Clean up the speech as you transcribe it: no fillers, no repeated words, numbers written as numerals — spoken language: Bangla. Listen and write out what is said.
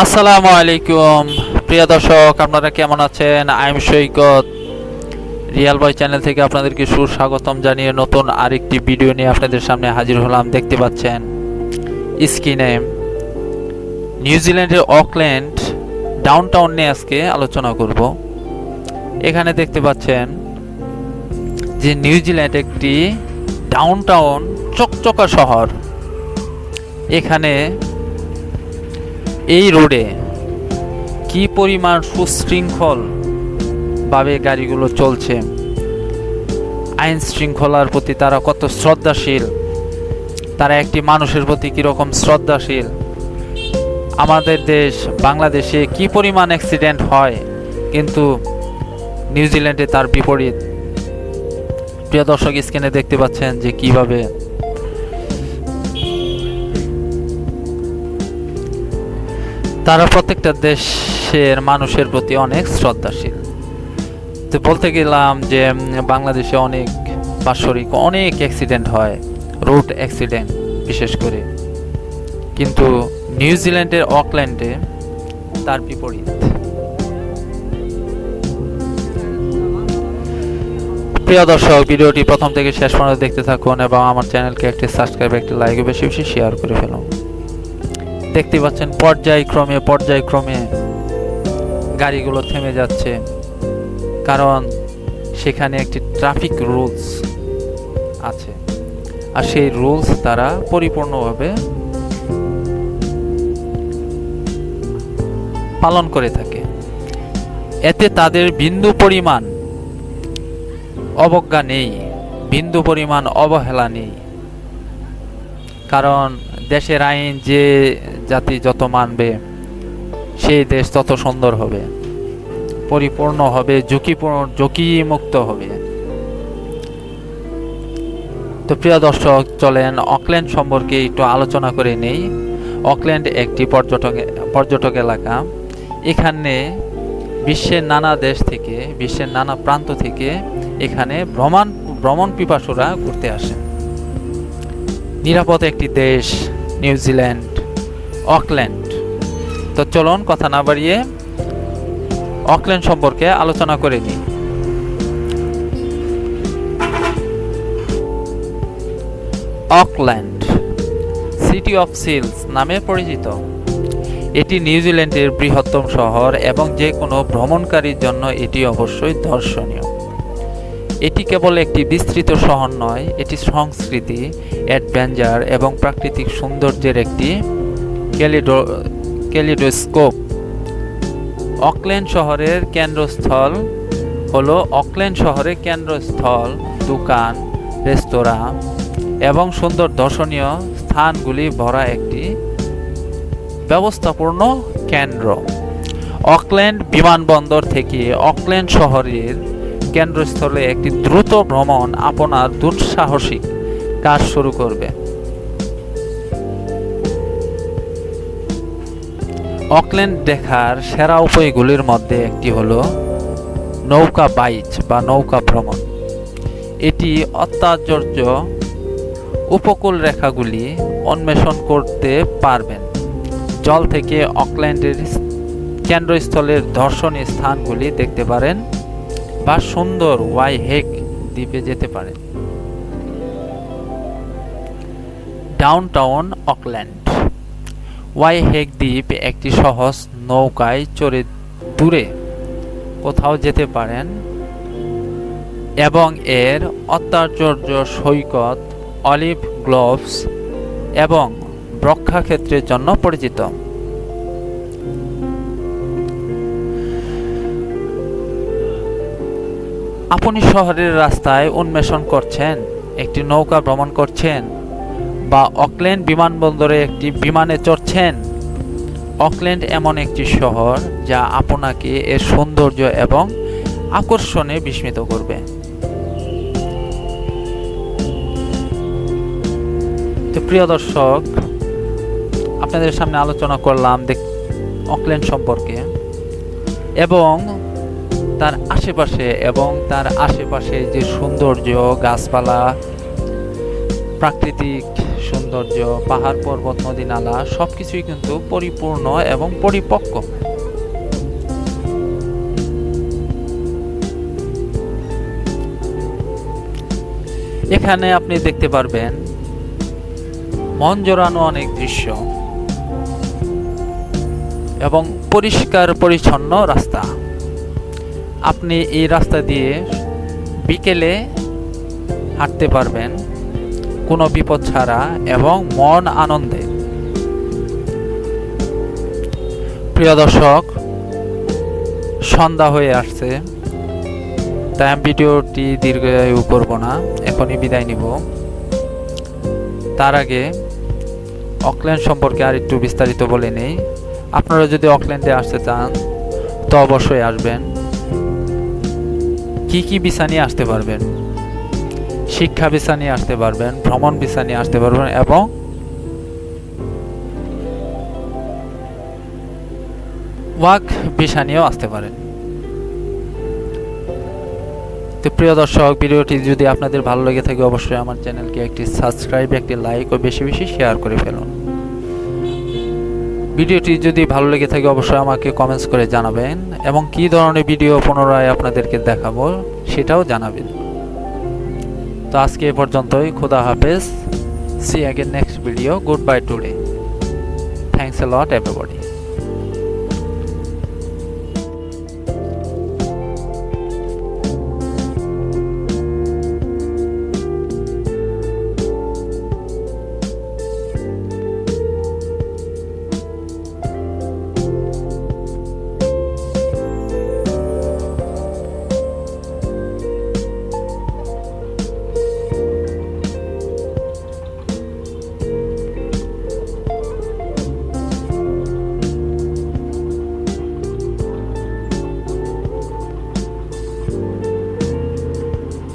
আসসালামু আলাইকুম প্রিয় দর্শক, আপনারা কেমন আছেন? I am Saikat, Real boy channel থেকে আপনাদেরকে সুস্বাগতম জানিয়ে নতুন আরেকটি ভিডিও নিয়ে আপনাদের সামনে হাজির হলাম। দেখতে পাচ্ছেন স্ক্রিনে নিউজিল্যান্ডের অকল্যান্ড ডাউনটাউন নিয়ে আজকে আলোচনা করব। এখানে দেখতে পাচ্ছেন যে নিউজিল্যান্ড একটি ডাউনটাউন চকচকা শহর। এখানে এই রোডে কি পরিমাণ সুশৃঙ্খল ভাবে গাড়িগুলো চলছে, আইন শৃঙ্খলার প্রতি তারা কত শ্রদ্ধাশীল, তারা একটি মানুষের প্রতি কীরকম শ্রদ্ধাশীল। আমাদের দেশ বাংলাদেশে কি পরিমাণ অ্যাক্সিডেন্ট হয়, কিন্তু নিউজিল্যান্ডে তার বিপরীত। প্রিয় দর্শক, স্ক্রিনে দেখতে পাচ্ছেন যে কিভাবে তারা প্রত্যেকটা দেশের মানুষের প্রতি অনেক শ্রদ্ধাশীল। তো বলতে গেলাম যে বাংলাদেশে অনেক বাৎসরিক অনেক অ্যাক্সিডেন্ট হয়, রোড অ্যাক্সিডেন্ট বিশেষ করে, কিন্তু নিউজিল্যান্ডের অকল্যান্ডে তার বিপরীত। প্রিয় দর্শক, ভিডিওটি প্রথম থেকে শেষ পর্যন্ত দেখতে থাকুন এবং আমার চ্যানেলকে একটি সাবস্ক্রাইব, একটি লাইক, বেশি বেশি শেয়ার করে ফেলুন। দেখতে পাচ্ছেন পর্যায়ক্রমে গাড়িগুলো থেমে যাচ্ছে, কারণ সেখানে একটি ট্রাফিক রুলস আছে, আর সেই রুলস তারা পরিপূর্ণভাবে পালন করে থাকে। এতে তাদের বিন্দু পরিমাণ অবজ্ঞা নেই, বিন্দু পরিমাণ অবহেলা নেই। কারণ দেশের আইন যে জাতি যত মানবে, সেই দেশ তত সুন্দর হবে, পরিপূর্ণ হবে, ঝুঁকিমুক্ত হবে। তো প্রিয় দর্শক, চলেন অকল্যান্ড সম্পর্কে একটু আলোচনা করে নেই। অকল্যান্ড একটি পর্যটক এলাকা। এখানে বিশ্বের নানা দেশ থেকে, বিশ্বের নানা প্রান্ত থেকে এখানে ভ্রমণ পিপাসুরা ঘুরতে আসেন। নিরাপদ একটি দেশ নিউজিল্যান্ড, অকল্যান্ড। তো চলুন কথা না বাড়িয়ে অকল্যান্ড সম্পর্কে আলোচনা করে নিই। অকল্যান্ড সিটি অফ সিলস নামে পরিচিত। এটি নিউজিল্যান্ডের বৃহত্তম শহর এবং যে কোনো ভ্রমণকারীর জন্য এটি অবশ্যই দর্শনীয়। এটি কেবল একটি বিস্তৃত শহর নয়, এটি সংস্কৃতি, অ্যাডভেঞ্চার এবং প্রাকৃতিক সৌন্দর্যের একটি ক্যালিডোস্কোপ। অকল্যান্ড শহরের কেন্দ্রস্থল হলো দোকান, রেস্তোরাঁ এবং সুন্দর দর্শনীয় স্থানগুলি ভরা একটি ব্যবস্থাপূর্ণ কেন্দ্র। অকল্যান্ড বিমানবন্দর থেকে অকল্যান্ড শহরের কেন্দ্রস্থলে একটি দ্রুত ভ্রমণ আপনার দুঃসাহসিক কাজ শুরু করবে। অকল্যান্ড দেখার সেরা উপায়গুলির মধ্যে একটি হলো নৌকা বাইচ বা নৌকা ভ্রমণ। এটি অত্যাশ্চর্য উপকূল রেখাগুলি অন্বেষণ করতে পারবেন। জল থেকে অকল্যান্ডের কেন্দ্রস্থলের দর্শনীয় স্থানগুলি দেখতে পারেন বা সুন্দর ওয়াইহেক দ্বীপে যেতে পারেন। Downtown Auckland. ওয়াইহেক দ্বীপ একটি সহজ নৌকায় চড়ে দূরে কোথাও যেতে পারেন এবং এর অত্যাশ্চর্য সৈকত, অলিভ গ্লোভস এবং বৃক্ষক্ষেত্রের জন্য পরিচিত। আপনি শহরের রাস্তায় উন্মেষণ করছেন, একটি নৌকা ভ্রমণ করছেন, বা অকল্যান্ড বিমানবন্দরে একটি বিমানে চড়ছেন। অকল্যান্ড এমন একটি শহর যা আপনাকে এর সৌন্দর্য এবং আকর্ষণে বিস্মিত করবে। তো প্রিয় দর্শক, আপনাদের সামনে আলোচনা করলাম অকল্যান্ড সম্পর্কে এবং তার আশেপাশে যে সৌন্দর্য, গাছপালা, প্রাকৃতিক সৌন্দর্য সৌন্দর্য, পাহাড় পর্বত, নদী নালা সবকিছুই কিন্তু পরিপূর্ণ এবং পরিপক্ক। এখানে আপনি দেখতে পারবেন মন জোড়ানো অনেক দৃশ্য এবং পরিষ্কার পরিচ্ছন্ন রাস্তা। আপনি এই রাস্তা দিয়ে বিকেলে হাঁটতে পারবেন কোনো বিপদ ছাড়া এবং মন আনন্দে। প্রিয় দর্শক, সন্ধ্যা হয়ে আসছে, তাই আমি ভিডিওটি দীর্ঘায়ু করব না, এখনই বিদায় নিব। তার আগে অকল্যান্ড সম্পর্কে আর একটু বিস্তারিত বলে নেই। আপনারা যদি অকল্যান্ডে আসতে চান তো অবশ্যই আসবেন। কি কি ভিসা নিয়ে আসতে পারবেন? শিক্ষা ভিসা নিয়ে আসতে পারবেন, ভ্রমণ ভিসা নিয়ে আসতে পারবেন এবং ওয়ার্ক ভিসা নিয়েও আসতে পারেন। তো প্রিয় দর্শক, ভিডিওটি যদি আপনাদের ভালো লেগে থাকে অবশ্যই আমার চ্যানেলকে একটি সাবস্ক্রাইব, একটি লাইক ও বেশি বেশি শেয়ার করে ফেলুন। ভিডিওটি যদি ভালো লেগে থাকে অবশ্যই আমাকে কমেন্টস করে জানাবেন এবং কী ধরনের ভিডিও পুনরায় আপনাদেরকে দেখাবো সেটাও জানাবেন। তো আজকে এ পর্যন্তই। খুদা হাফেজ। See again next video. Good bye today. Thanks a lot everybody.